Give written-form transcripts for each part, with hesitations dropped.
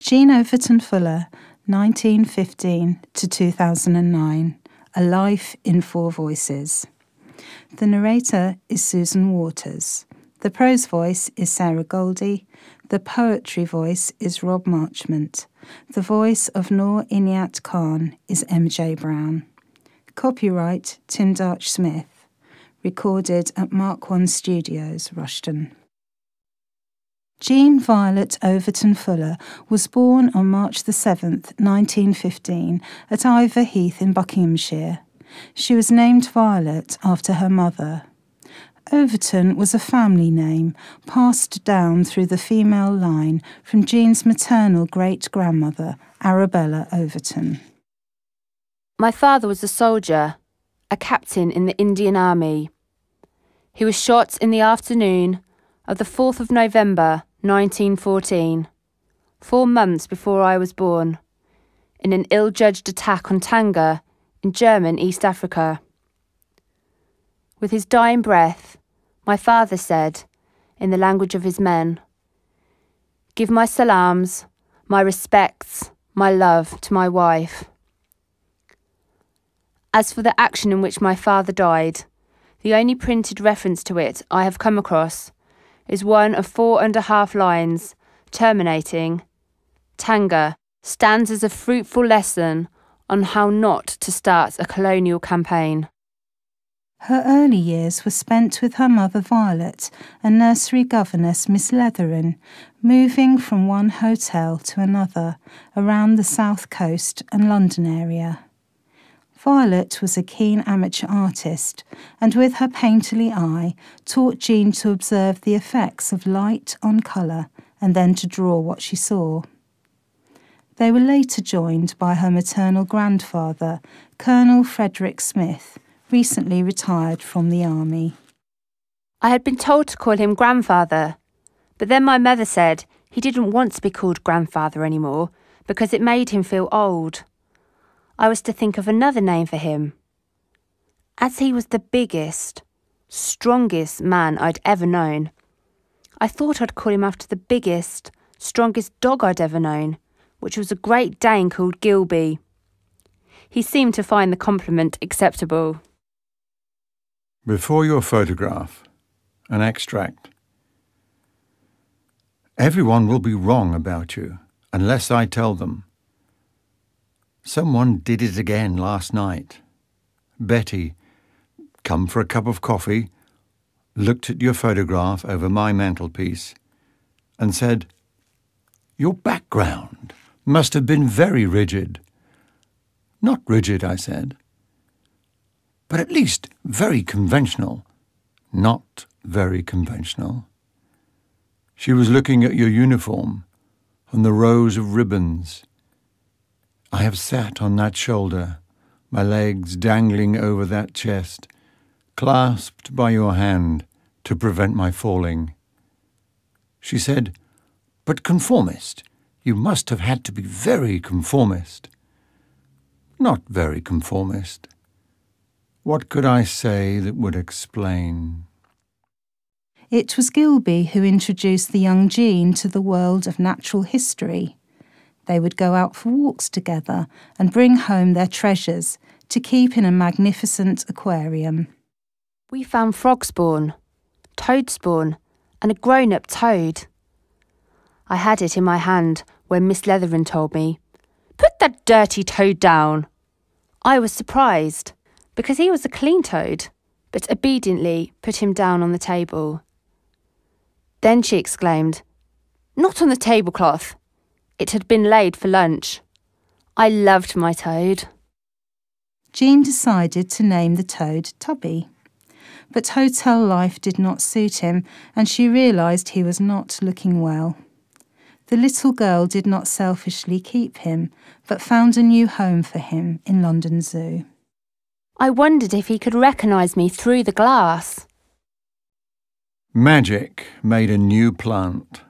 Jean Overton Fuller, 1915 to 2009, A Life in Four Voices. The narrator is Susan Waters. The prose voice is Sarah Goldie. The poetry voice is Rob Marchmont. The voice of Noor Inayat Khan is MJ Brown. Copyright Tim Darch Smith. Recorded at Mark One Studios, Rushden. Jean Violet Overton Fuller was born on March the 7th, 1915, at Ivor Heath in Buckinghamshire. She was named Violet after her mother. Overton was a family name passed down through the female line from Jean's maternal great-grandmother, Arabella Overton. My father was a soldier, a captain in the Indian Army. He was shot in the afternoon of the 4th of November, 1914, 4 months before I was born, in an ill-judged attack on Tanga in German East Africa. With his dying breath, my father said, in the language of his men, "Give my salams, my respects, my love to my wife." As for the action in which my father died, the only printed reference to it I have come across is one of 4.5 lines, terminating, "Tanga stands as a fruitful lesson on how not to start a colonial campaign." Her early years were spent with her mother Violet and nursery governess Miss Letherin, moving from one hotel to another around the South Coast and London area. Violet was a keen amateur artist and with her painterly eye taught Jean to observe the effects of light on colour and then to draw what she saw. They were later joined by her maternal grandfather, Colonel Frederick Smith, recently retired from the army. I had been told to call him grandfather, but then my mother said he didn't want to be called grandfather anymore because it made him feel old. I was to think of another name for him. As he was the biggest, strongest man I'd ever known, I thought I'd call him after the biggest, strongest dog I'd ever known, which was a Great Dane called Gilby. He seemed to find the compliment acceptable. Before your photograph, an extract. Everyone will be wrong about you, unless I tell them. Someone did it again last night. Betty, come for a cup of coffee, looked at your photograph over my mantelpiece and said, "Your background must have been very rigid." "Not rigid," I said, "but at least very conventional." "Not very conventional." She was looking at your uniform and the rows of ribbons. I have sat on that shoulder, my legs dangling over that chest, clasped by your hand to prevent my falling. She said, "But conformist, you must have had to be very conformist." "Not very conformist." What could I say that would explain? It was Gilby who introduced the young Jean to the world of natural history. They would go out for walks together and bring home their treasures to keep in a magnificent aquarium. We found frog spawn, toad spawn, and a grown-up toad. I had it in my hand when Miss Letherin told me, "Put that dirty toad down." I was surprised, because he was a clean toad, but obediently put him down on the table. Then she exclaimed, "Not on the tablecloth." It had been laid for lunch. I loved my toad. Jean decided to name the toad Tubby. But hotel life did not suit him, and she realised he was not looking well. The little girl did not selfishly keep him, but found a new home for him in London Zoo. I wondered if he could recognise me through the glass. Magic made a new plant.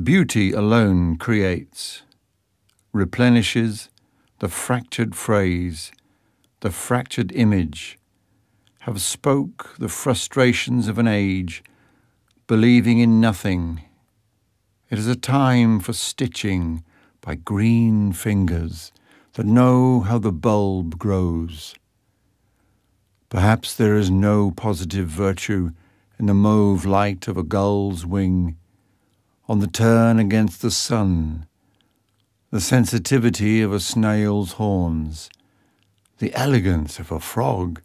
Beauty alone creates, replenishes the fractured phrase, the fractured image, have spoke the frustrations of an age, believing in nothing, It is a time for stitching by green fingers that know how the bulb grows. Perhaps there is no positive virtue in the mauve light of a gull's wing, on the turn against the sun, the sensitivity of a snail's horns, the elegance of a frog,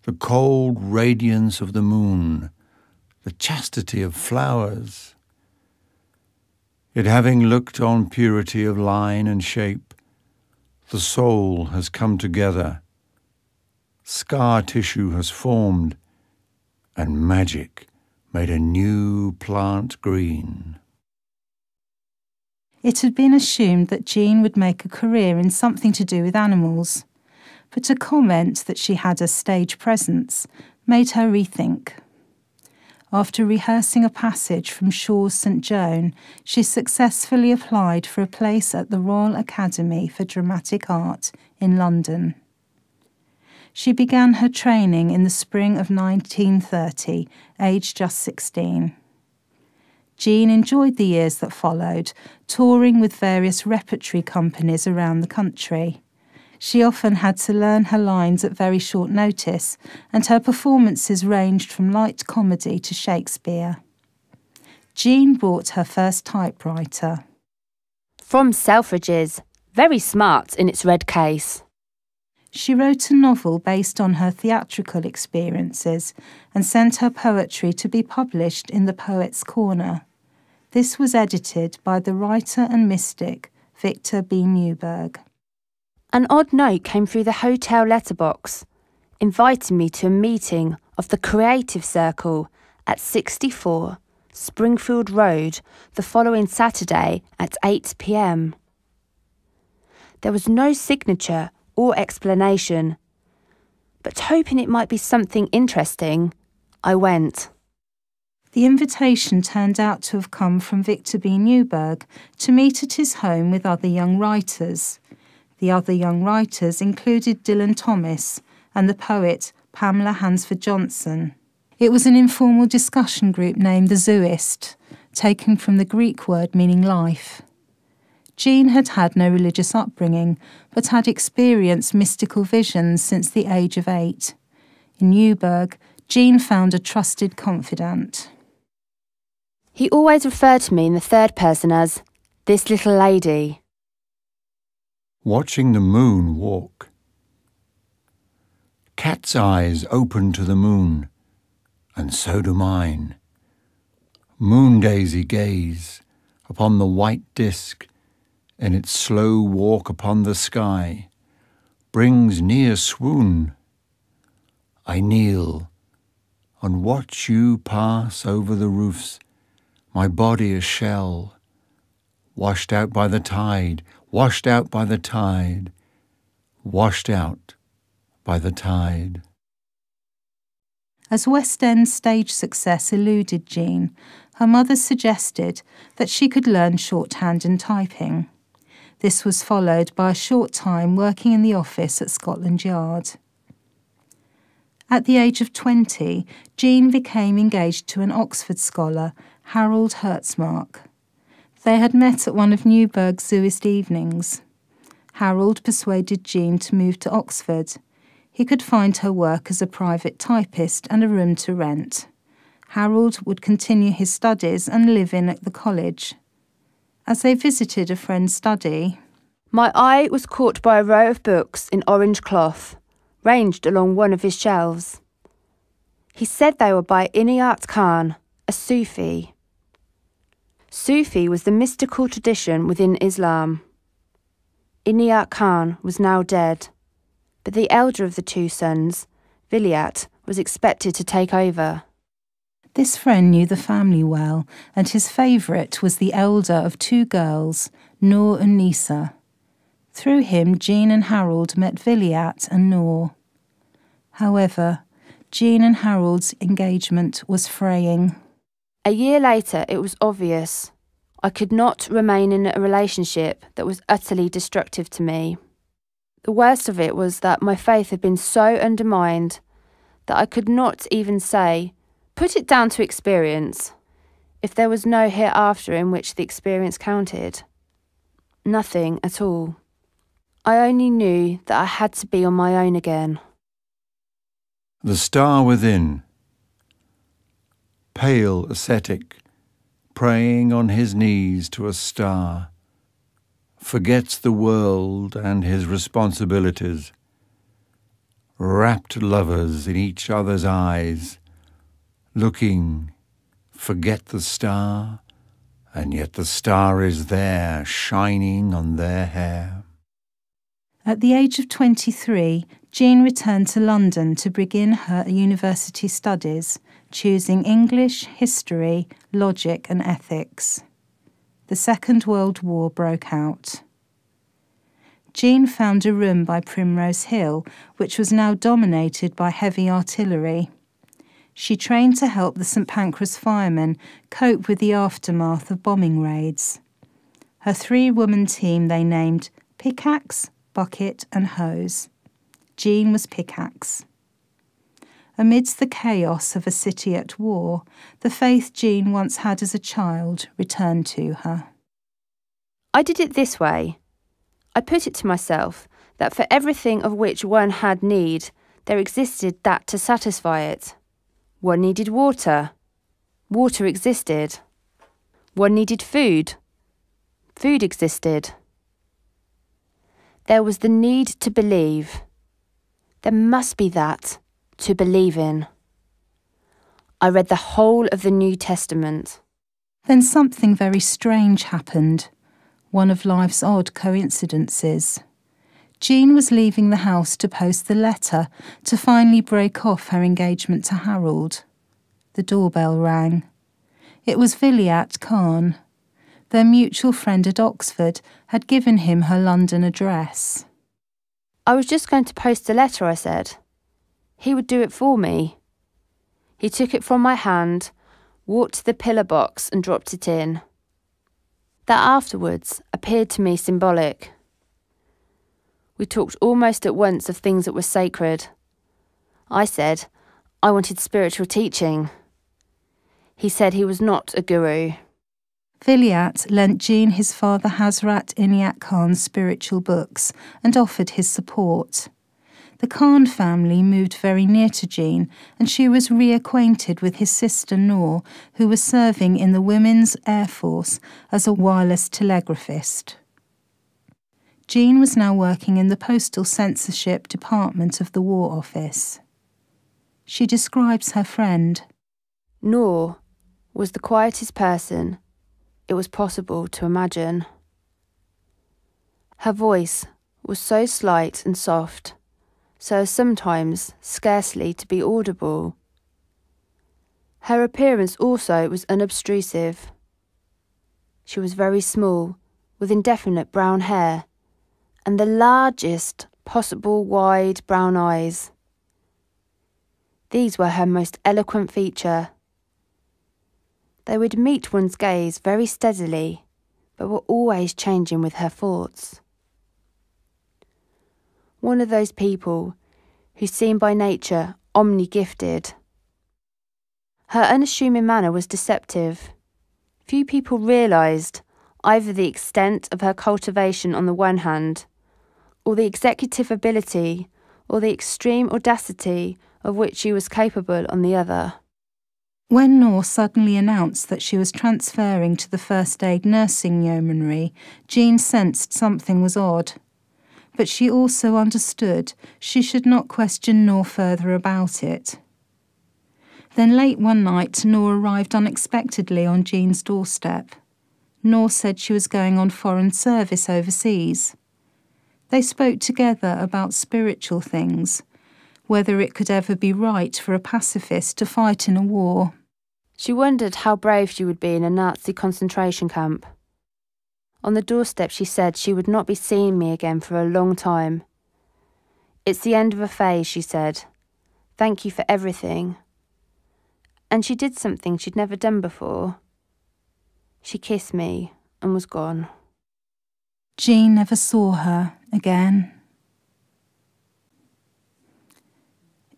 the cold radiance of the moon, the chastity of flowers. Yet having looked on purity of line and shape, the soul has come together, scar tissue has formed, and magic made a new plant green. It had been assumed that Jean would make a career in something to do with animals, but a comment that she had a stage presence made her rethink. After rehearsing a passage from Shaw's St. Joan, she successfully applied for a place at the Royal Academy for Dramatic Art in London. She began her training in the spring of 1930, aged just 16. Jean enjoyed the years that followed, touring with various repertory companies around the country. She often had to learn her lines at very short notice, and her performances ranged from light comedy to Shakespeare. Jean bought her first typewriter. From Selfridge's, very smart in its red case. She wrote a novel based on her theatrical experiences and sent her poetry to be published in the Poet's Corner. This was edited by the writer and mystic Victor B. Newberg. An odd note came through the hotel letterbox, inviting me to a meeting of the Creative Circle at 64 Springfield Road the following Saturday at 8 p.m. There was no signature or explanation, but hoping it might be something interesting, I went. The invitation turned out to have come from Victor B. Newberg to meet at his home with other young writers. The other young writers included Dylan Thomas and the poet Pamela Hansford Johnson. It was an informal discussion group named the Zooist, taken from the Greek word meaning life. Jean had had no religious upbringing, but had experienced mystical visions since the age of 8. In Newberg, Jean found a trusted confidant. He always referred to me in the third person as this little lady. Watching the moon walk. Cat's eyes open to the moon, and so do mine. Moon daisy gaze upon the white disk in its slow walk upon the sky, brings near swoon. I kneel and watch you pass over the roofs, my body a shell, washed out by the tide, washed out by the tide, washed out by the tide. As West End stage success eluded Jean, her mother suggested that she could learn shorthand and typing. This was followed by a short time working in the office at Scotland Yard. At the age of 20, Jean became engaged to an Oxford scholar, Harold Hertzmark. They had met at one of Newberg's Zooist evenings. Harold persuaded Jean to move to Oxford. He could find her work as a private typist and a room to rent. Harold would continue his studies and live in at the college. As they visited a friend's study, my eye was caught by a row of books in orange cloth, ranged along one of his shelves. He said they were by Inayat Khan, a Sufi. Sufi was the mystical tradition within Islam. Inayat Khan was now dead, but the elder of the two sons, Vilayat, was expected to take over. This friend knew the family well, and his favourite was the elder of two girls, Noor and Nisa. Through him, Jean and Harold met Vilayat and Noor. However, Jean and Harold's engagement was fraying. A year later, it was obvious. I could not remain in a relationship that was utterly destructive to me. The worst of it was that my faith had been so undermined that I could not even say, put it down to experience. if there was no hereafter in which the experience counted. Nothing at all. I only knew that I had to be on my own again. The star within. Pale ascetic, praying on his knees to a star, forgets the world and his responsibilities. Rapt lovers in each other's eyes, looking, forget the star, and yet the star is there, shining on their hair. At the age of 23, Jean returned to London to begin her university studies, choosing English, history, logic and ethics. The Second World War broke out. Jean found a room by Primrose Hill, which was now dominated by heavy artillery. She trained to help the St Pancras firemen cope with the aftermath of bombing raids. Her 3-woman team they named Pickaxe, Bucket and Hose. Jean was Pickaxe. Amidst the chaos of a city at war, the faith Jean once had as a child returned to her. I did it this way. I put it to myself that for everything of which one had need, there existed that to satisfy it. One needed water. Water existed. One needed food. Food existed. There was the need to believe. There must be that to believe in. I read the whole of the New Testament. Then something very strange happened, one of life's odd coincidences. Jean was leaving the house to post the letter to finally break off her engagement to Harold. The doorbell rang. It was Vilayat Khan. Their mutual friend at Oxford had given him her London address. I was just going to post a letter, I said. He would do it for me. He took it from my hand, walked to the pillar box and dropped it in. That afterwards appeared to me symbolic. We talked almost at once of things that were sacred. I said I wanted spiritual teaching. He said he was not a guru. Vilayat lent Jean his father Hazrat Inayat Khan's spiritual books and offered his support. The Khan family moved very near to Jean, and she was reacquainted with his sister Noor, who was serving in the Women's Air Force as a wireless telegraphist. Jean was now working in the Postal Censorship Department of the War Office. She describes her friend. Noor was the quietest person it was possible to imagine. Her voice was so slight and soft, so as sometimes scarcely to be audible. Her appearance also was unobtrusive. She was very small, with indefinite brown hair, and the largest possible wide brown eyes. These were her most eloquent feature. They would meet one's gaze very steadily, but were always changing with her thoughts. One of those people who seem by nature omni-gifted. Her unassuming manner was deceptive. Few people realised either the extent of her cultivation on the one hand, or the executive ability or the extreme audacity of which she was capable on the other. When Noor suddenly announced that she was transferring to the first aid nursing yeomanry, Jean sensed something was odd. But she also understood she should not question Noor further about it. Then late one night, Noor arrived unexpectedly on Jean's doorstep. Noor said she was going on foreign service overseas. They spoke together about spiritual things, whether it could ever be right for a pacifist to fight in a war. She wondered how brave she would be in a Nazi concentration camp. On the doorstep she said she would not be seeing me again for a long time. It's the end of a phase, she said. Thank you for everything. And she did something she'd never done before. She kissed me and was gone. Jean never saw her again.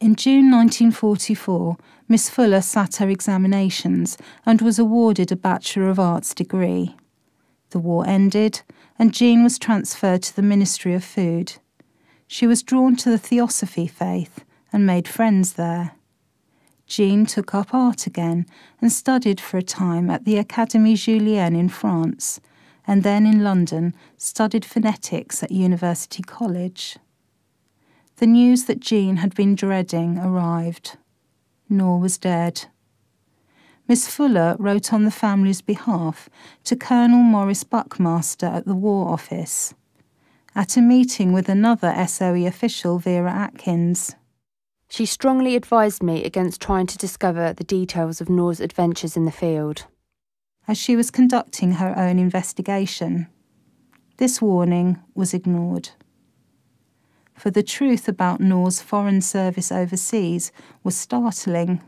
In June 1944, Miss Fuller sat her examinations and was awarded a Bachelor of Arts degree. The war ended, and Jean was transferred to the Ministry of Food. She was drawn to the Theosophy faith and made friends there. Jean took up art again and studied for a time at the Académie Julienne in France, and then in London studied phonetics at University College. The news that Jean had been dreading arrived. Nor was dead. Miss Fuller wrote on the family's behalf to Colonel Maurice Buckmaster at the War Office. At a meeting with another SOE official, Vera Atkins, she strongly advised me against trying to discover the details of Nor's adventures in the field, as she was conducting her own investigation. This warning was ignored. For the truth about Nor's foreign service overseas was startling.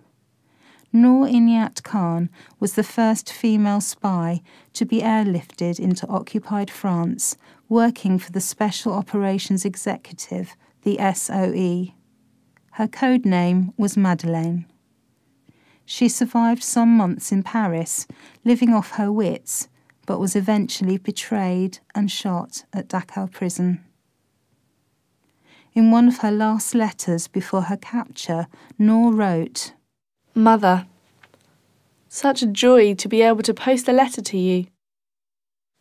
Noor Inayat Khan was the first female spy to be airlifted into occupied France, working for the Special Operations Executive, the SOE. Her code name was Madeleine. She survived some months in Paris, living off her wits, but was eventually betrayed and shot at Dachau prison. In one of her last letters before her capture, Noor wrote, "Mother, such a joy to be able to post a letter to you.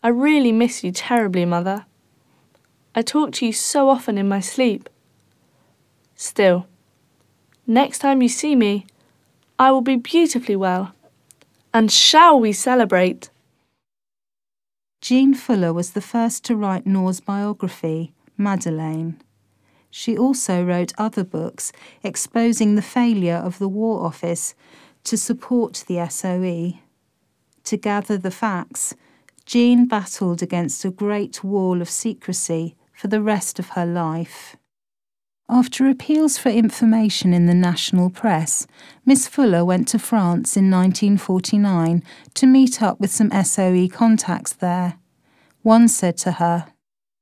I really miss you terribly, Mother. I talk to you so often in my sleep. Still, next time you see me, I will be beautifully well. And shall we celebrate?" Jean Fuller was the first to write Noor's biography, Madeleine. She also wrote other books exposing the failure of the War Office to support the SOE. To gather the facts, Jean battled against a great wall of secrecy for the rest of her life. After appeals for information in the national press, Miss Fuller went to France in 1949 to meet up with some SOE contacts there. One said to her,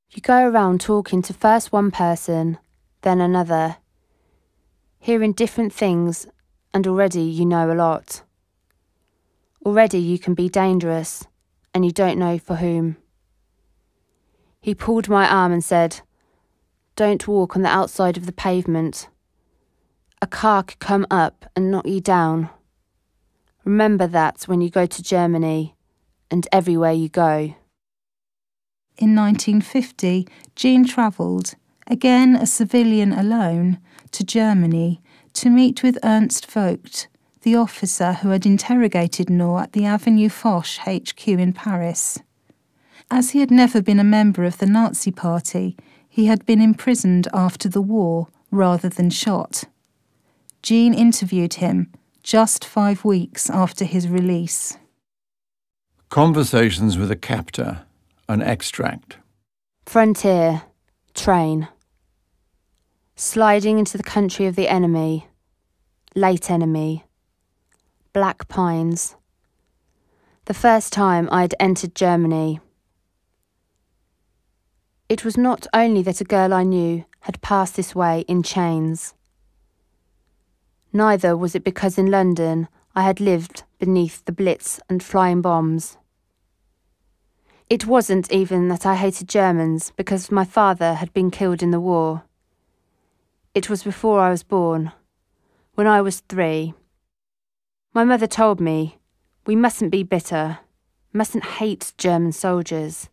"You go around talking to first one person, then another, hearing different things, and already you know a lot. Already you can be dangerous, and you don't know for whom." He pulled my arm and said, "Don't walk on the outside of the pavement. A car could come up and knock you down. Remember that when you go to Germany, and everywhere you go." In 1950, Jean travelled, again a civilian alone, to Germany to meet with Ernst Vogt, the officer who had interrogated Noor at the Avenue Foch HQ in Paris. As he had never been a member of the Nazi Party, he had been imprisoned after the war rather than shot. Jean interviewed him just 5 weeks after his release. Conversations with a captor, an extract. Frontier, train. Sliding into the country of the enemy, late enemy, black pines. The first time I had entered Germany. It was not only that a girl I knew had passed this way in chains. Neither was it because in London I had lived beneath the Blitz and flying bombs. It wasn't even that I hated Germans because my father had been killed in the war. It was before I was born, when I was 3. My mother told me, we mustn't be bitter, mustn't hate German soldiers.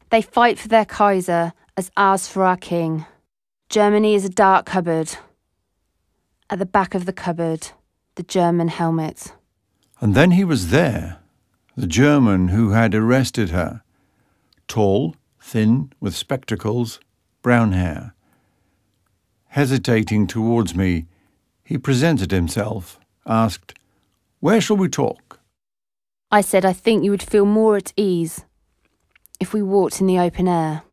They fight for their Kaiser as ours for our king. Germany is a dark cupboard. At the back of the cupboard, the German helmet. And then he was there, the German who had arrested her. Tall, thin, with spectacles, brown hair. Hesitating towards me, he presented himself, asked, "Where shall we talk?" I said I think you would feel more at ease if we walked in the open air.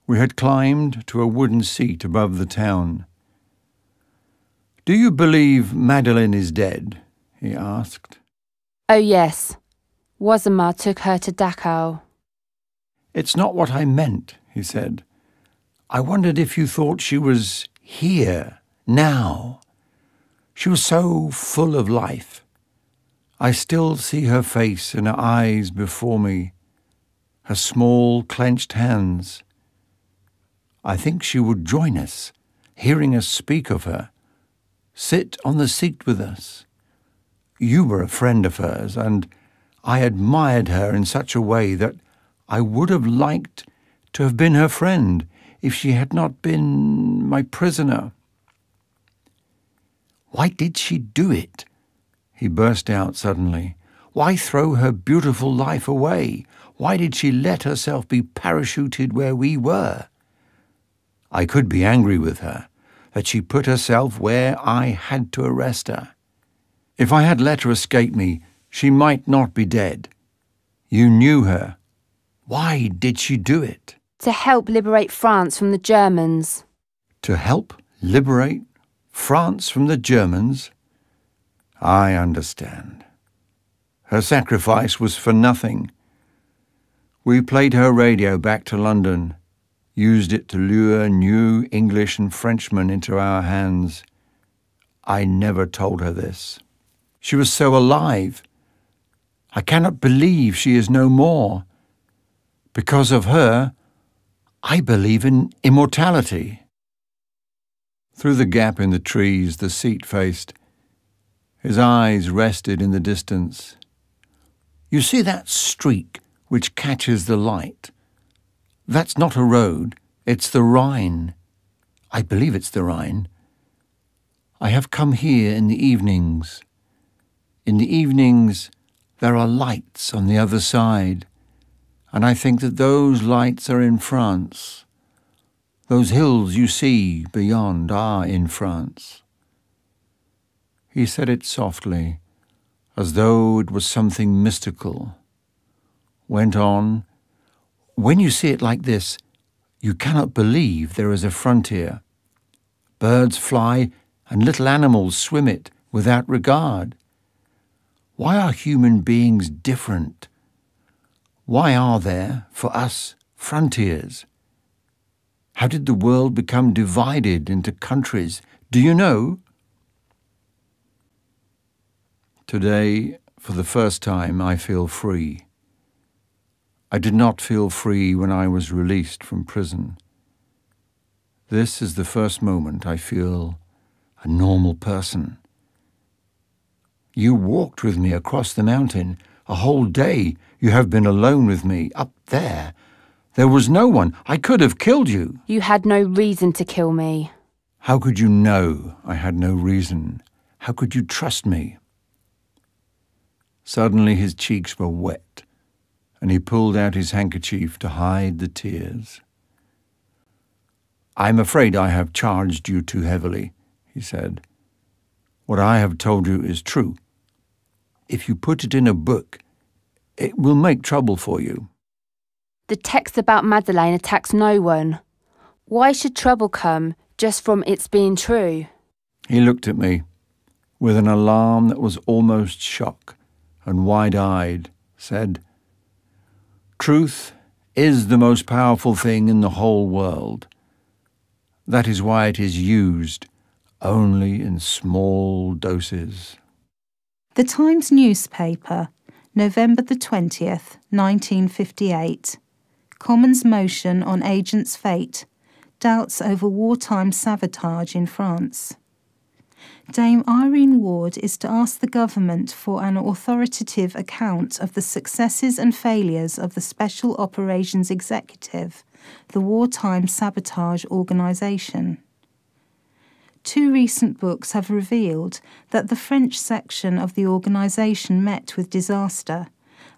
We had climbed to a wooden seat above the town. "Do you believe Madeleine is dead?" he asked. Oh yes, Wazama took her to Dachau. "It's not what I meant," he said. "I wondered if you thought she was here now. She was so full of life. I still see her face and her eyes before me, her small clenched hands. I think she would join us, hearing us speak of her, sit on the seat with us. You were a friend of hers, and I admired her in such a way that I would have liked to have been her friend if she had not been my prisoner. Why did she do it? He burst out suddenly. Why throw her beautiful life away? Why did she let herself be parachuted where we were? I could be angry with her, that she put herself where I had to arrest her. If I had let her escape me, she might not be dead. You knew her. Why did she do it? To help liberate France from the Germans. To help liberate France from the Germans? I understand. Her sacrifice was for nothing. We played her radio back to London, used it to lure new English and Frenchmen into our hands. I never told her this. She was so alive. I cannot believe she is no more. Because of her, I believe in immortality. Through the gap in the trees the Sikh faced. His eyes rested in the distance. You see that streak which catches the light? That's not a road, it's the Rhine. I believe it's the Rhine. I have come here in the evenings. In the evenings there are lights on the other side, and I think that those lights are in France. Those hills you see beyond are in France. He said it softly, as though it was something mystical. Went on, when you see it like this, you cannot believe there is a frontier. Birds fly and little animals swim it without regard. Why are human beings different? Why are there, for us, frontiers? How did the world become divided into countries? Do you know? Today, for the first time, I feel free. I did not feel free when I was released from prison. This is the first moment I feel a normal person. You walked with me across the mountain. A whole day you have been alone with me up there. There was no one. I could have killed you. You had no reason to kill me. How could you know I had no reason? How could you trust me? Suddenly his cheeks were wet, and he pulled out his handkerchief to hide the tears. I'm afraid I have charged you too heavily, he said. What I have told you is true. If you put it in a book, it will make trouble for you. The text about Madeleine attacks no one. Why should trouble come just from its being true? He looked at me with an alarm that was almost shock, and wide-eyed, said, Truth is the most powerful thing in the whole world. That is why it is used only in small doses. The Times newspaper, November the 20th, 1958. Commons motion on agent's fate. Doubts over wartime sabotage in France. Dame Irene Ward is to ask the government for an authoritative account of the successes and failures of the Special Operations Executive, the wartime sabotage organisation. 2 recent books have revealed that the French section of the organisation met with disaster,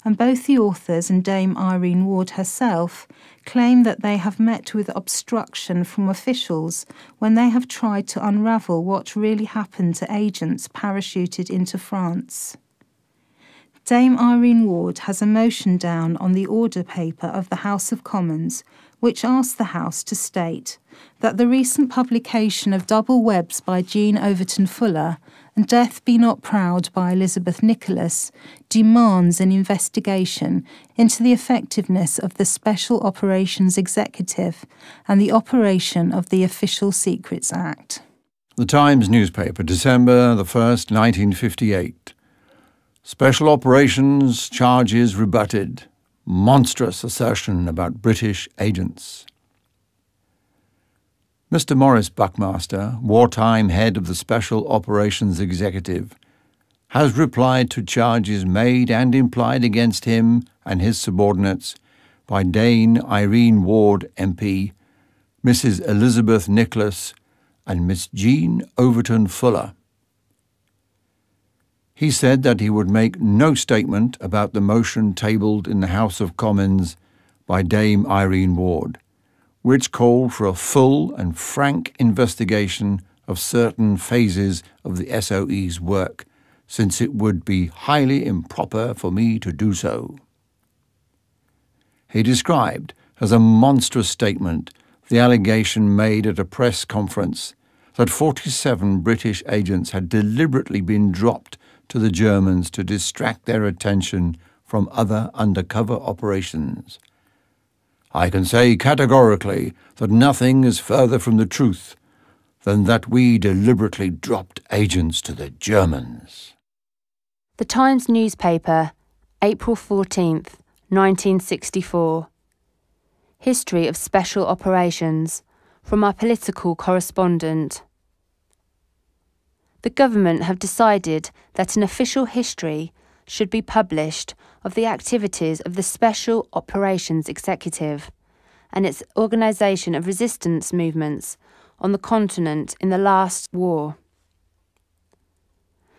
and both the authors and Dame Irene Ward herself claim that they have met with obstruction from officials when they have tried to unravel what really happened to agents parachuted into France. Dame Irene Ward has a motion down on the order paper of the House of Commons which asks the House to state that the recent publication of Double Webs by Jean Overton Fuller and Death Be Not Proud by Elizabeth Nicholas demands an investigation into the effectiveness of the Special Operations Executive and the operation of the Official Secrets Act. The Times newspaper, December the 1st, 1958. Special operations charges rebutted. Monstrous assertion about British agents. Mr. Maurice Buckmaster, wartime head of the Special Operations Executive, has replied to charges made and implied against him and his subordinates by Dame Irene Ward MP, Mrs. Elizabeth Nicholas, and Miss Jean Overton Fuller. He said that he would make no statement about the motion tabled in the House of Commons by Dame Irene Ward, which called for a full and frank investigation of certain phases of the SOE's work, since it would be highly improper for me to do so. He described as a monstrous statement the allegation made at a press conference that 47 British agents had deliberately been dropped to the Germans to distract their attention from other undercover operations. I can say categorically that nothing is further from the truth than that we deliberately dropped agents to the Germans. The Times newspaper, April 14th, 1964. History of Special Operations, from our political correspondent. The government have decided that an official history should be published of the activities of the Special Operations Executive and its organisation of resistance movements on the continent in the last war.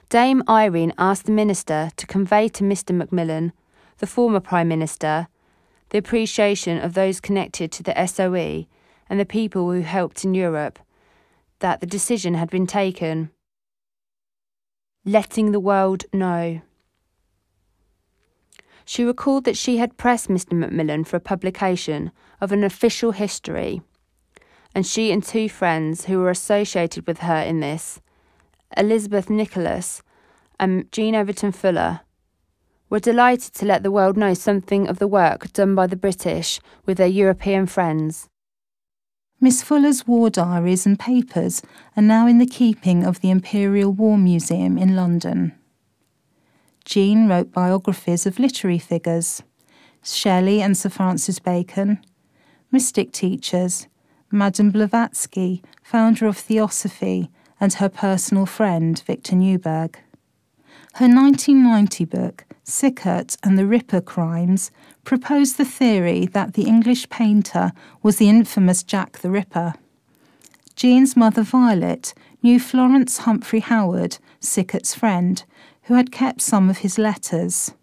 Dame Irene asked the Minister to convey to Mr. Macmillan, the former Prime Minister, the appreciation of those connected to the SOE and the people who helped in Europe, that the decision had been taken. Letting the world know. She recalled that she had pressed Mr. Macmillan for a publication of an official history, and she and two friends who were associated with her in this, Elizabeth Nicholas and Jean Overton Fuller, were delighted to let the world know something of the work done by the British with their European friends. Miss Fuller's war diaries and papers are now in the keeping of the Imperial War Museum in London. Jean wrote biographies of literary figures, Shelley and Sir Francis Bacon, mystic teachers, Madame Blavatsky, founder of Theosophy, and her personal friend, Victor Newburgh. Her 1990 book, Sickert and the Ripper Crimes, proposed the theory that the English painter was the infamous Jack the Ripper. Jean's mother, Violet, knew Florence Humphrey Howard, Sickert's friend, who had kept some of his letters.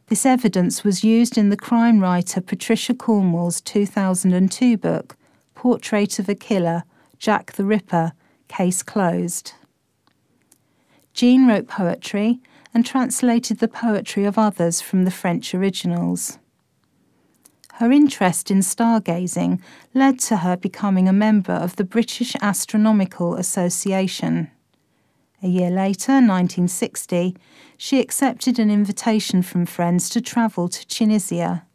This evidence was used in the crime writer Patricia Cornwell's 2002 book, Portrait of a Killer, Jack the Ripper, Case Closed. Jean wrote poetry and translated the poetry of others from the French originals. Her interest in stargazing led to her becoming a member of the British Astronomical Association. A year later, 1960, she accepted an invitation from friends to travel to Tunisia.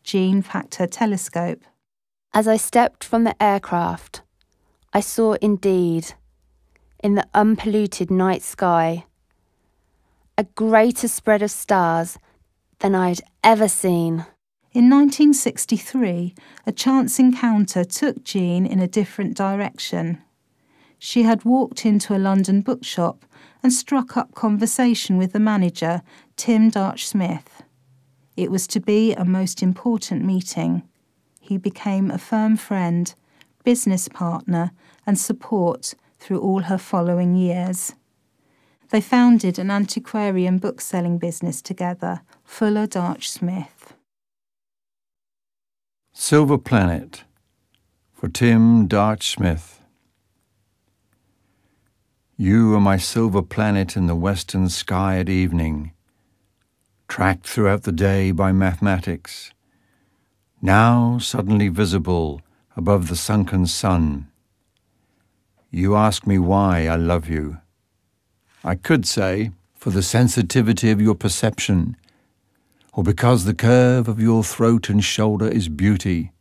Jean packed her telescope. As I stepped from the aircraft, I saw indeed, in the unpolluted night sky, a greater spread of stars than I had ever seen. In 1963, a chance encounter took Jean in a different direction. She had walked into a London bookshop and struck up conversation with the manager, Tim Darch-Smith. It was to be a most important meeting. He became a firm friend, business partner, and support through all her following years. They founded an antiquarian book-selling business together, Fuller Darch-Smith. Silver Planet, for Tim Darch-Smith. You are my silver planet in the western sky at evening, tracked throughout the day by mathematics, now suddenly visible above the sunken sun. You ask me why I love you. I could say, for the sensitivity of your perception, or because the curve of your throat and shoulder is beauty.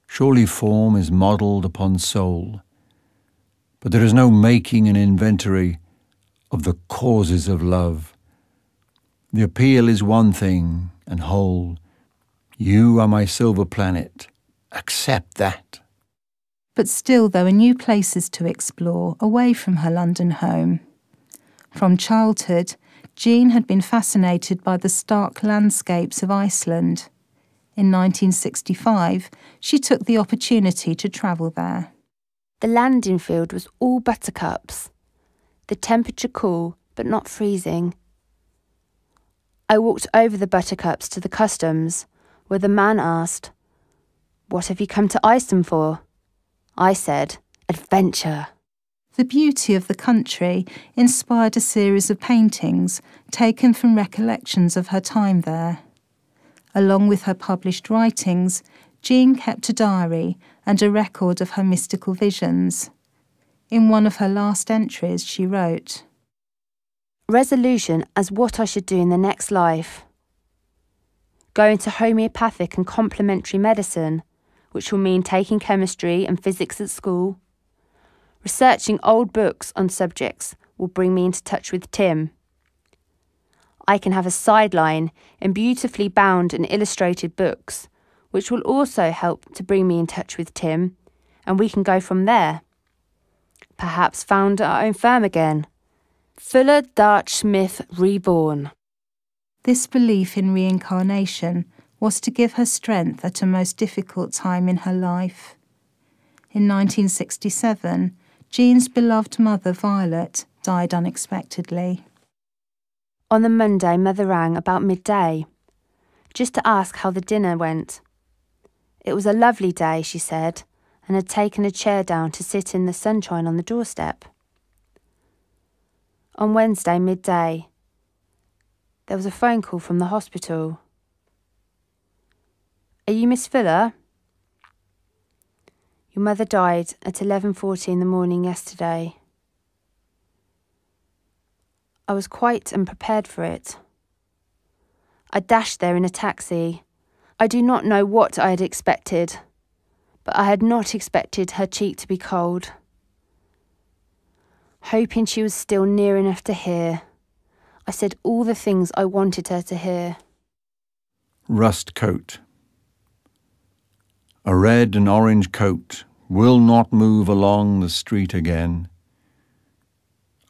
Surely form is modelled upon soul. but there is no making an inventory of the causes of love. The appeal is one thing and whole. You are my silver planet. Accept that. But still there were new places to explore away from her London home. From childhood, Jean had been fascinated by the stark landscapes of Iceland. In 1965, she took the opportunity to travel there. The landing field was all buttercups, the temperature cool but not freezing. I walked over the buttercups to the customs, where the man asked, "What have you come to Iceland for?" I said, "Adventure." The beauty of the country inspired a series of paintings taken from recollections of her time there. Along with her published writings, Jean kept a diary and a record of her mystical visions. In one of her last entries, she wrote, "Resolution as what I should do in the next life. Go into homeopathic and complementary medicine, which will mean taking chemistry and physics at school. Researching old books on subjects will bring me into touch with Tim. I can have a sideline in beautifully bound and illustrated books, which will also help to bring me in touch with Tim, and we can go from there. Perhaps found our own firm again. Fuller Dart Smith Reborn." This belief in reincarnation was to give her strength at a most difficult time in her life. In 1967, Jean's beloved mother, Violet, died unexpectedly. On the Monday, Mother rang about midday, just to ask how the dinner went. It was a lovely day, she said, and had taken a chair down to sit in the sunshine on the doorstep. On Wednesday, midday, there was a phone call from the hospital. "Are you Miss Fuller? Your mother died at 11:40 in the morning yesterday." I was quite unprepared for it. I dashed there in a taxi. I do not know what I had expected, but I had not expected her cheek to be cold. Hoping she was still near enough to hear, I said all the things I wanted her to hear. Rust coat. A red and orange coat will not move along the street again.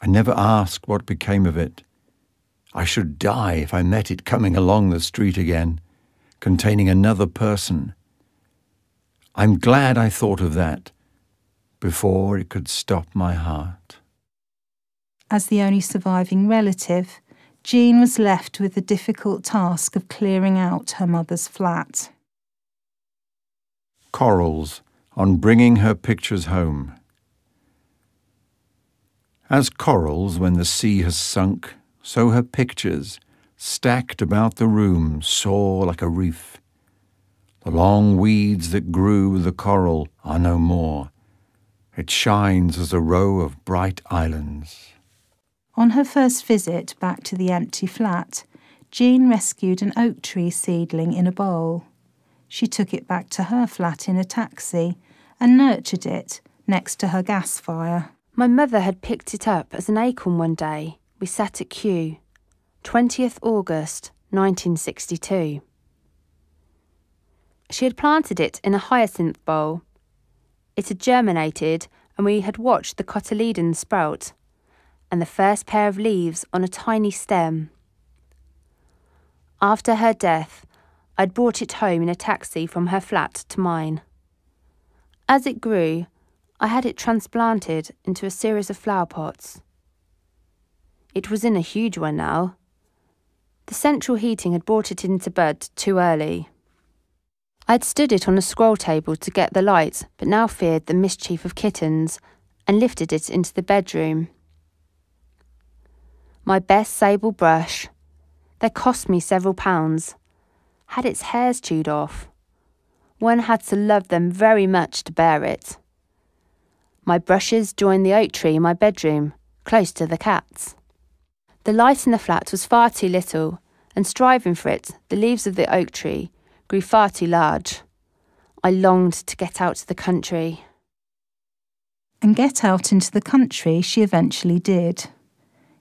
I never asked what became of it. I should die if I met it coming along the street again, containing another person. I'm glad I thought of that before it could stop my heart. As the only surviving relative, Jean was left with the difficult task of clearing out her mother's flat. Corals on bringing her pictures home. As corals when the sea has sunk, so her pictures, stacked about the room, soar like a reef. The long weeds that grew the coral are no more. It shines as a row of bright islands. On her first visit back to the empty flat, Jean rescued an oak tree seedling in a bowl. She took it back to her flat in a taxi and nurtured it next to her gas fire. My mother had picked it up as an acorn one day. We sat at Kew, 20th August 1962. She had planted it in a hyacinth bowl. It had germinated and we had watched the cotyledon sprout and the first pair of leaves on a tiny stem. After her death, I'd brought it home in a taxi from her flat to mine. As it grew, I had it transplanted into a series of flower pots. It was in a huge one now. The central heating had brought it into bud too early. I'd stood it on a scroll table to get the light, but now feared the mischief of kittens, and lifted it into the bedroom. My best sable brush, that cost me several pounds, had its hairs chewed off. One had to love them very much to bear it. My brushes joined the oak tree in my bedroom, close to the cats. The light in the flat was far too little, and striving for it, the leaves of the oak tree grew far too large. I longed to get out to the country. and get out into the country she eventually did.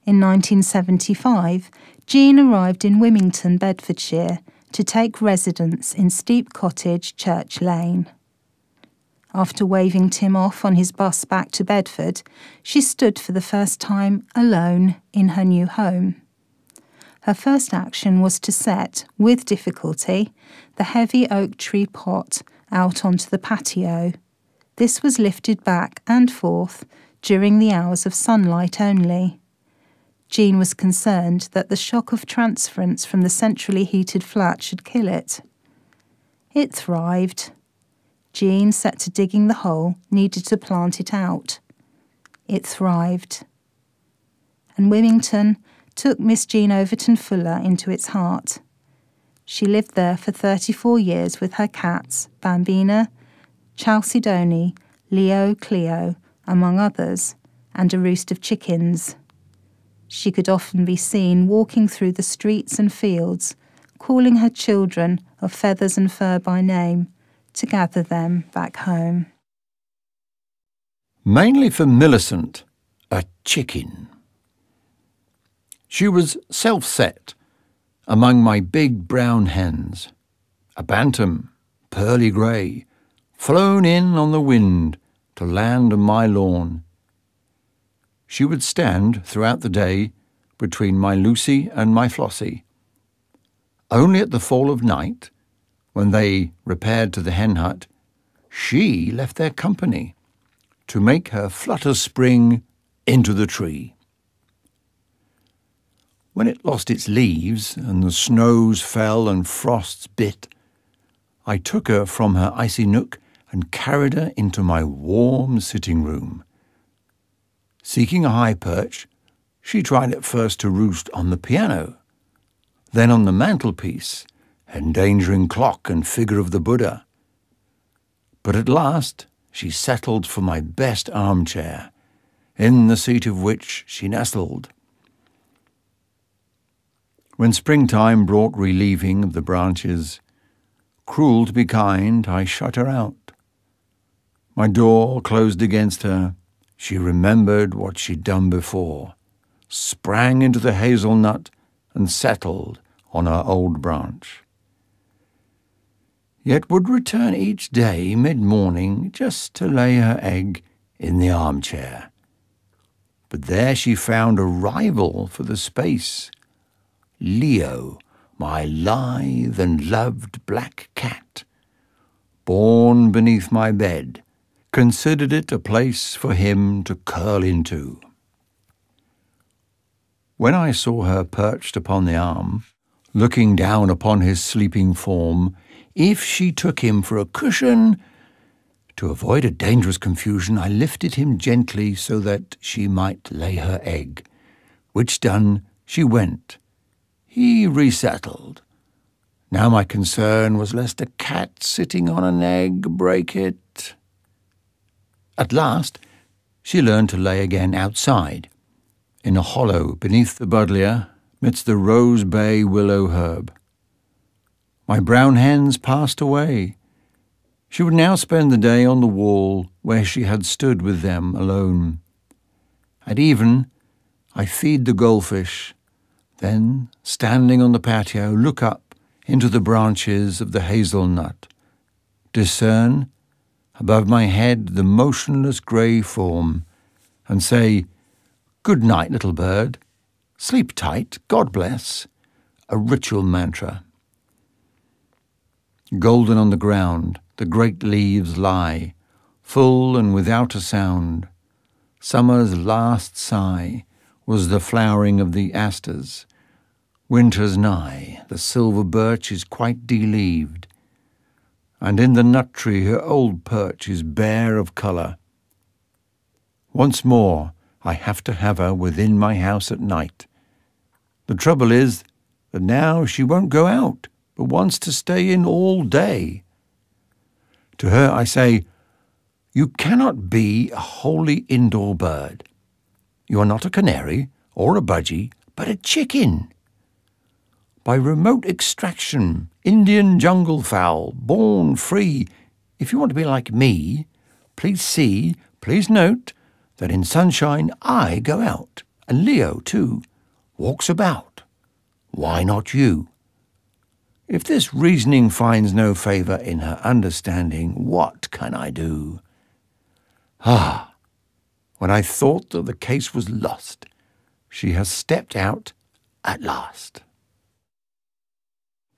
In 1975, Jean arrived in Wymington, Bedfordshire, to take residence in Steep Cottage, Church Lane. After waving Tim off on his bus back to Bedford, she stood for the first time alone in her new home. Her first action was to set, with difficulty, the heavy oak tree pot out onto the patio. This was lifted back and forth during the hours of sunlight only. Jean was concerned that the shock of transference from the centrally heated flat should kill it. It thrived. Jean set to digging the hole needed to plant it out. It thrived. And Wymington took Miss Jean Overton Fuller into its heart. She lived there for 34 years with her cats, Bambina, Chalcedony, Leo, Cleo, among others, and a roost of chickens. She could often be seen walking through the streets and fields, calling her children of feathers and fur by name, to gather them back home. Mainly for Millicent, a chicken. She was self-set among my big brown hens, a bantam, pearly grey, flown in on the wind to land on my lawn. She would stand throughout the day between my Lucy and my Flossie. Only at the fall of night, when they repaired to the hen hut, she left their company to make her flutter spring into the tree. When it lost its leaves and the snows fell and frosts bit, I took her from her icy nook and carried her into my warm sitting room. Seeking a high perch, she tried at first to roost on the piano, then on the mantelpiece, endangering clock and figure of the Buddha. But at last she settled for my best armchair, in the seat of which she nestled. When springtime brought relieving of the branches, cruel to be kind, I shut her out. My door closed against her. She remembered what she'd done before, sprang into the hazelnut and settled on her old branch. Yet would return each day mid-morning just to lay her egg in the armchair. But there she found a rival for the space. Leo, my lithe and loved black cat, born beneath my bed, considered it a place for him to curl into. When I saw her perched upon the arm, looking down upon his sleeping form, if she took him for a cushion, to avoid a dangerous confusion, I lifted him gently so that she might lay her egg, which done, she went. He resettled. Now my concern was lest a cat sitting on an egg break it. At last, she learned to lay again outside, in a hollow beneath the buddleia, midst the rose bay willow herb. My brown hens passed away. She would now spend the day on the wall where she had stood with them alone. At even, I feed the goldfish, then, standing on the patio, look up into the branches of the hazelnut, discern, above my head, the motionless grey form, and say, "Good night, little bird. Sleep tight, God bless," a ritual mantra. Golden on the ground, the great leaves lie, full and without a sound. Summer's last sigh was the flowering of the asters. Winter's nigh, the silver birch is quite de-leaved, and in the nut tree her old perch is bare of colour. Once more I have to have her within my house at night. The trouble is that now she won't go out, but wants to stay in all day. To her I say, "You cannot be a wholly indoor bird. You are not a canary or a budgie, but a chicken. By remote extraction, Indian jungle fowl, born free. If you want to be like me, please see Please note that in sunshine I go out, and Leo, too, walks about. Why not you? If this reasoning finds no favour in her understanding, what can I do? Ah, when I thought that the case was lost, she has stepped out at last.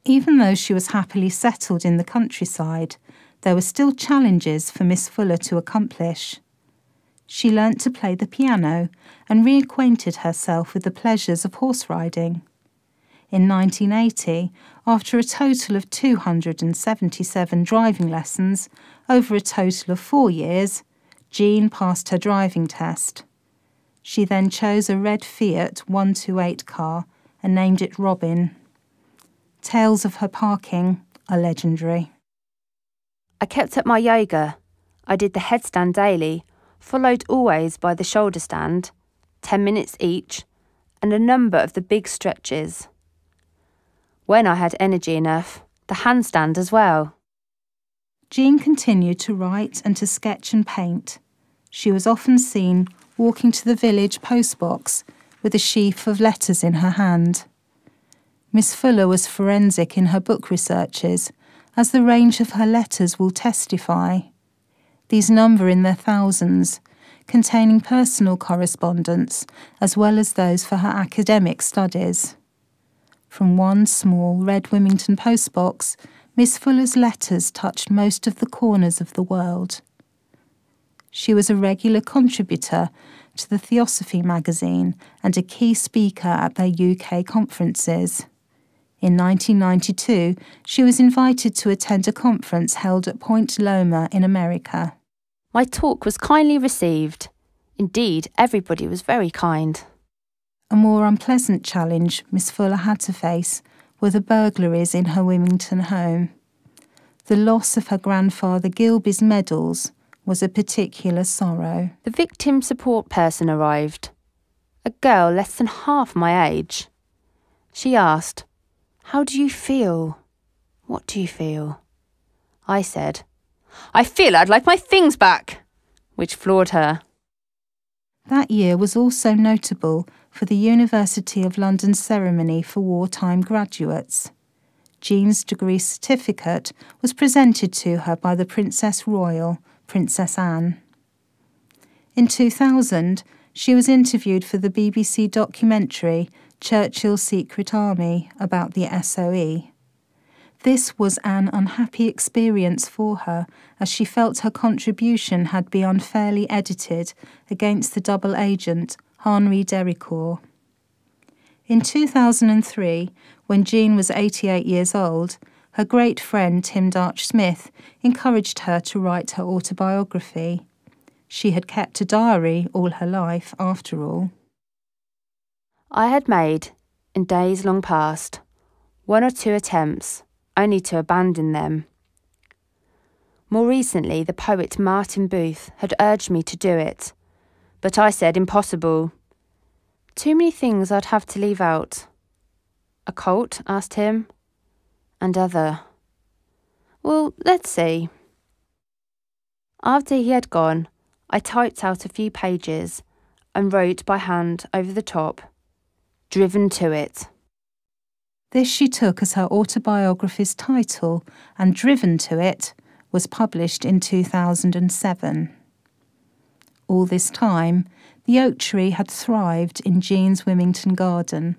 Even though she was happily settled in the countryside, there were still challenges for Miss Fuller to accomplish. She learnt to play the piano and reacquainted herself with the pleasures of horse riding. In 1980, after a total of 277 driving lessons over a total of 4 years, Jean passed her driving test. She then chose a red Fiat 128 car and named it Robin. Tales of her parking are legendary. I kept up my yoga. I did the headstand daily, followed always by the shoulder stand, 10 minutes each, and a number of the big stretches. When I had energy enough, the handstand as well. Jean continued to write and to sketch and paint. She was often seen walking to the village postbox with a sheaf of letters in her hand. Miss Fuller was forensic in her book researches, as the range of her letters will testify. These number in their thousands, containing personal correspondence as well as those for her academic studies. From one small red Wilmington postbox, Miss Fuller's letters touched most of the corners of the world. She was a regular contributor to the Theosophy magazine and a key speaker at their UK conferences. In 1992, she was invited to attend a conference held at Point Loma in America. My talk was kindly received. Indeed, everybody was very kind. A more unpleasant challenge Miss Fuller had to face were the burglaries in her Wilmington home. The loss of her grandfather Gilby's medals was a particular sorrow. The victim support person arrived, a girl less than half my age. She asked, "How do you feel? What do you feel?" I said, "I feel I'd like my things back," which floored her. That year was also notable for the University of London ceremony for wartime graduates. Jean's degree certificate was presented to her by the Princess Royal, Princess Anne. In 2000, she was interviewed for the BBC documentary Churchill's Secret Army about the SOE. This was an unhappy experience for her, as she felt her contribution had been unfairly edited against the double agent Henri Dericourt. In 2003, when Jean was 88 years old, her great friend Tim Darch-Smith encouraged her to write her autobiography. She had kept a diary all her life, after all. I had made, in days long past, 1 or 2 attempts, only to abandon them. More recently, the poet Martin Booth had urged me to do it, but I said impossible. Too many things I'd have to leave out. A cult? Asked him. And other. Well, let's see. After he had gone, I typed out a few pages and wrote by hand over the top, "Driven to it." This she took as her autobiography's title, and Driven to It was published in 2007. All this time, the oak tree had thrived in Jean's Wilmington garden,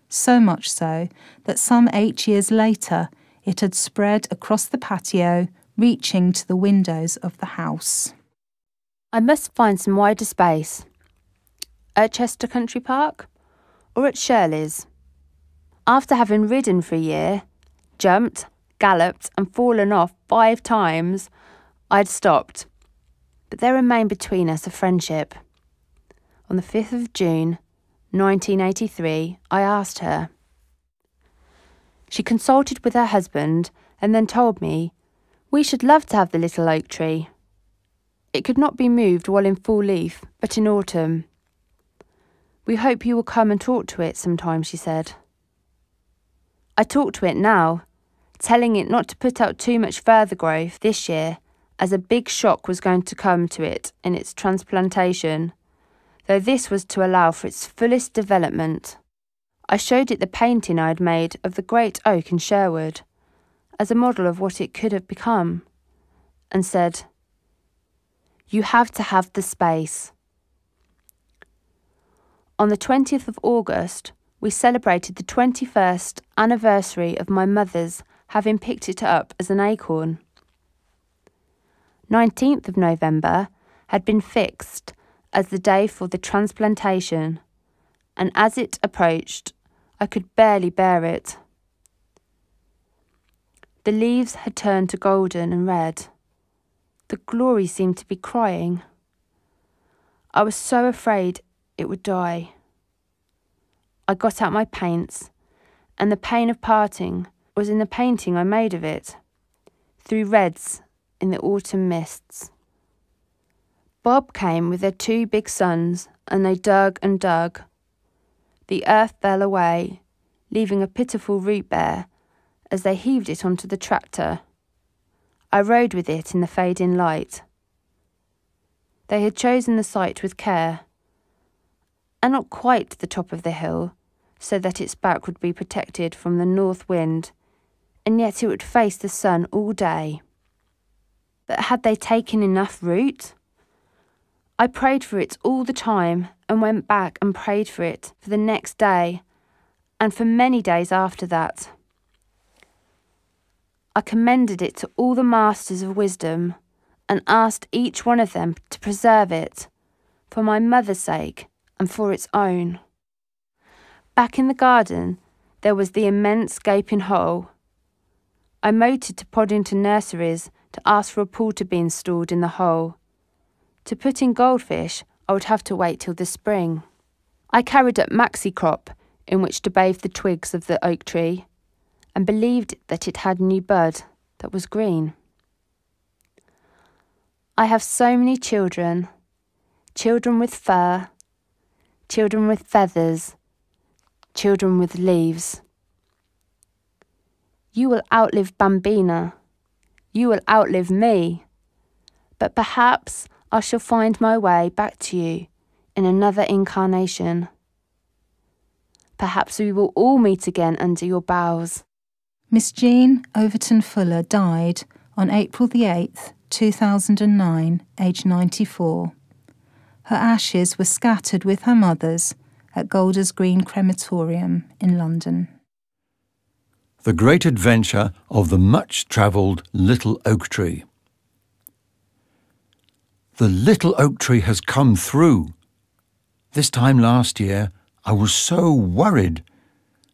so much so that some 8 years later it had spread across the patio, reaching to the windows of the house. I must find some wider space. At Chester Country Park or at Shirley's. After having ridden for a year, jumped, galloped and fallen off 5 times, I'd stopped. But there remained between us a friendship. On the 5th of June, 1983, I asked her. She consulted with her husband and then told me we should love to have the little oak tree. It could not be moved while in full leaf, but in autumn. We hope you will come and talk to it sometime, she said. I talk to it now, telling it not to put out too much further growth this year as a big shock was going to come to it in its transplantation, though this was to allow for its fullest development. I showed it the painting I had made of the great oak in Sherwood, as a model of what it could have become, and said, "You have to have the space." On the 20th of August, we celebrated the 21st anniversary of my mother's having picked it up as an acorn. 19th of November had been fixed as the day for the transplantation, and as it approached, I could barely bear it. The leaves had turned to golden and red. The glory seemed to be crying. I was so afraid it would die. I got out my paints, and the pain of parting was in the painting I made of it, through reds in the autumn mists. Bob came with their 2 big sons, and they dug and dug. The earth fell away, leaving a pitiful root bare, as they heaved it onto the tractor. I rode with it in the fading light. They had chosen the site with care, and not quite the top of the hill, so that its back would be protected from the north wind, and yet it would face the sun all day. But had they taken enough root? I prayed for it all the time, and went back and prayed for it for the next day, and for many days after that. I commended it to all the masters of wisdom, and asked each one of them to preserve it, for my mother's sake and for its own. Back in the garden, there was the immense gaping hole. I motored to Poddington Nurseries to ask for a pool to be installed in the hole. To put in goldfish, I would have to wait till the spring. I carried up maxi crop in which to bathe the twigs of the oak tree, and believed that it had new bud that was green. I have so many children, children with fur, children with feathers, children with leaves. You will outlive Bambina. You will outlive me. But perhaps I shall find my way back to you in another incarnation. Perhaps we will all meet again under your boughs. Miss Jean Overton Fuller died on April the 8th, 2009, aged 94. Her ashes were scattered with her mother's at Golders Green Crematorium in London. The Great Adventure of the Much-Travelled Little Oak Tree. The little oak tree has come through. This time last year, I was so worried,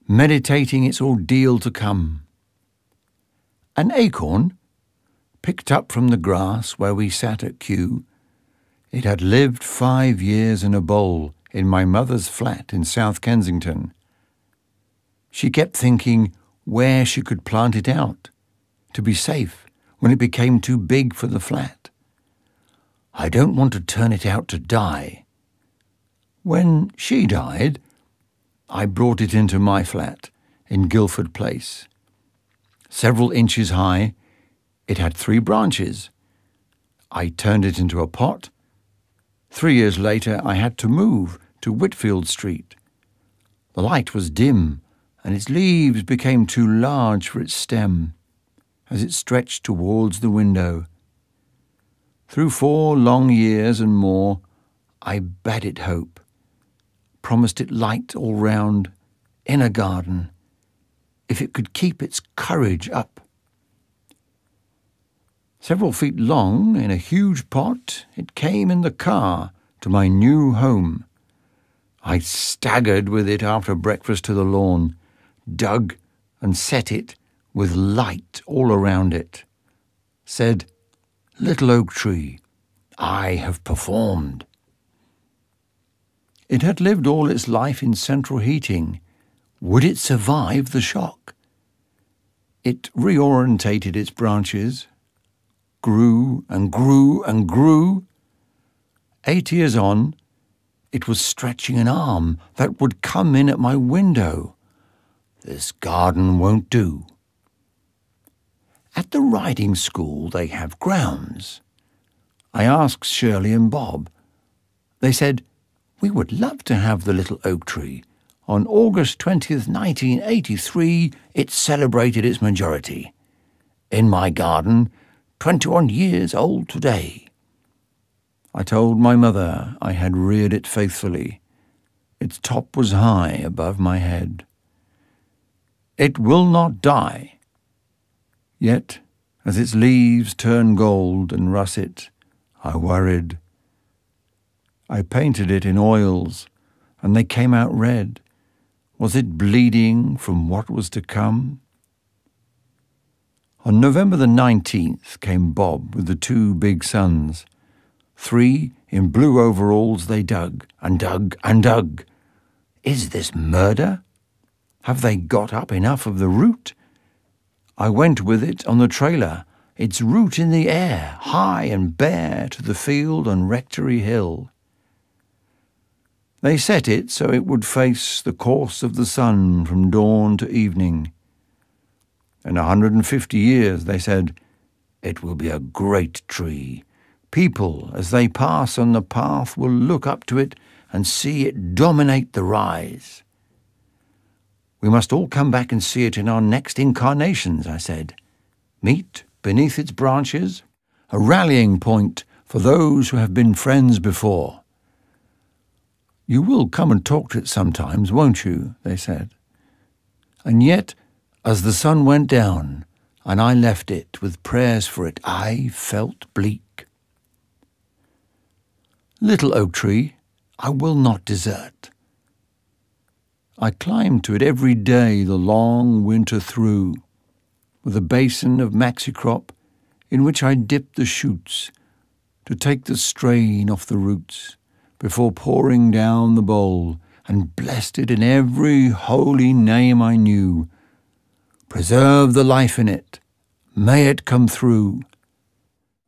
meditating its ordeal to come. An acorn, picked up from the grass where we sat at Kew, it had lived 5 years in a bowl in my mother's flat in South Kensington. She kept thinking where she could plant it out, to be safe when it became too big for the flat. I don't want to turn it out to die. When she died, I brought it into my flat in Guildford Place. Several inches high, it had 3 branches. I turned it into a pot. 3 years later, I had to move to Whitfield Street. The light was dim, and its leaves became too large for its stem as it stretched towards the window. Through 4 long years and more, I bade it hope, promised it light all round, in a garden, if it could keep its courage up. Several feet long, in a huge pot, it came in the car to my new home. I staggered with it after breakfast to the lawn, dug and set it with light all around it. Said, "Little oak tree, I have performed." It had lived all its life in central heating. Would it survive the shock? It reorientated its branches, grew and grew and grew. 8 years on, it was stretching an arm that would come in at my window. This garden won't do. At the riding school they have grounds. I asked Shirley and Bob. They said, we would love to have the little oak tree. On August 20th, 1983, it celebrated its majority. In my garden, 21 years old today. I told my mother I had reared it faithfully. Its top was high above my head. It will not die. Yet, as its leaves turn gold and russet, I worried. I painted it in oils, and they came out red. Was it bleeding from what was to come? On November the 19th came Bob with the 2 big sons. 3 in blue overalls they dug and dug and dug. Is this murder? Have they got up enough of the root? I went with it on the trailer, its root in the air, high and bare to the field on Rectory Hill. They set it so it would face the course of the sun from dawn to evening. In 150 years, they said, it will be a great tree. People, as they pass on the path, will look up to it and see it dominate the rise. We must all come back and see it in our next incarnations, I said. Meet beneath its branches, a rallying point for those who have been friends before. You will come and talk to it sometimes, won't you? They said. And yet, as the sun went down and I left it with prayers for it, I felt bleak. Little oak tree, I will not desert. I climbed to it every day the long winter through, with a basin of maxicrop in which I dipped the shoots to take the strain off the roots before pouring down the bowl, and blessed it in every holy name I knew. Preserve the life in it. May it come through.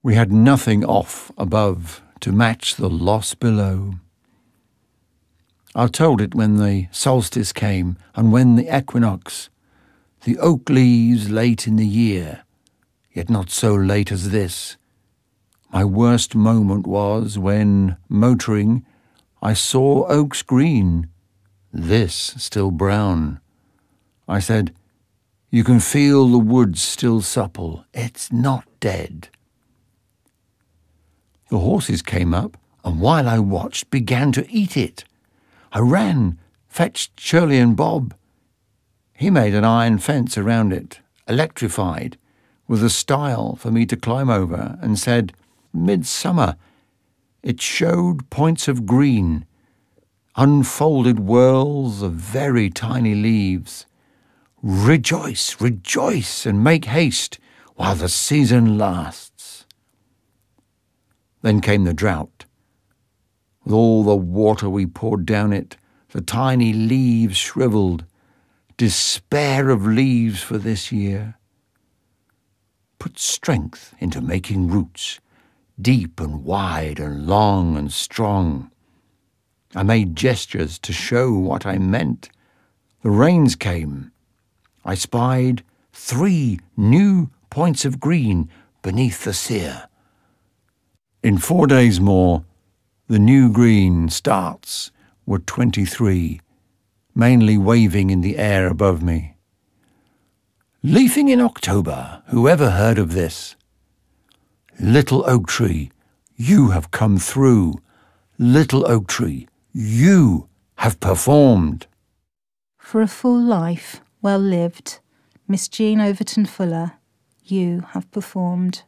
We had nothing off above to match the loss below. I told it when the solstice came and when the equinox, the oak leaves late in the year, yet not so late as this. My worst moment was when, motoring, I saw oaks green, this still brown. I said, you can feel the wood still supple. It's not dead. The horses came up, and while I watched, began to eat it. I ran, fetched Shirley and Bob. He made an iron fence around it, electrified, with a stile for me to climb over, and said, midsummer. It showed points of green, unfolded whirls of very tiny leaves. Rejoice, rejoice, and make haste while the season lasts. Then came the drought. With all the water we poured down it, the tiny leaves shriveled. Despair of leaves for this year. Put strength into making roots, deep and wide and long and strong. I made gestures to show what I meant. The rains came. I spied 3 new points of green beneath the sere. In 4 days more, the new green starts were 23, mainly waving in the air above me. Leafing in October, whoever heard of this? Little oak tree, you have come through. Little oak tree, you have performed. For a full life, well lived, Miss Jean Overton Fuller, you have performed.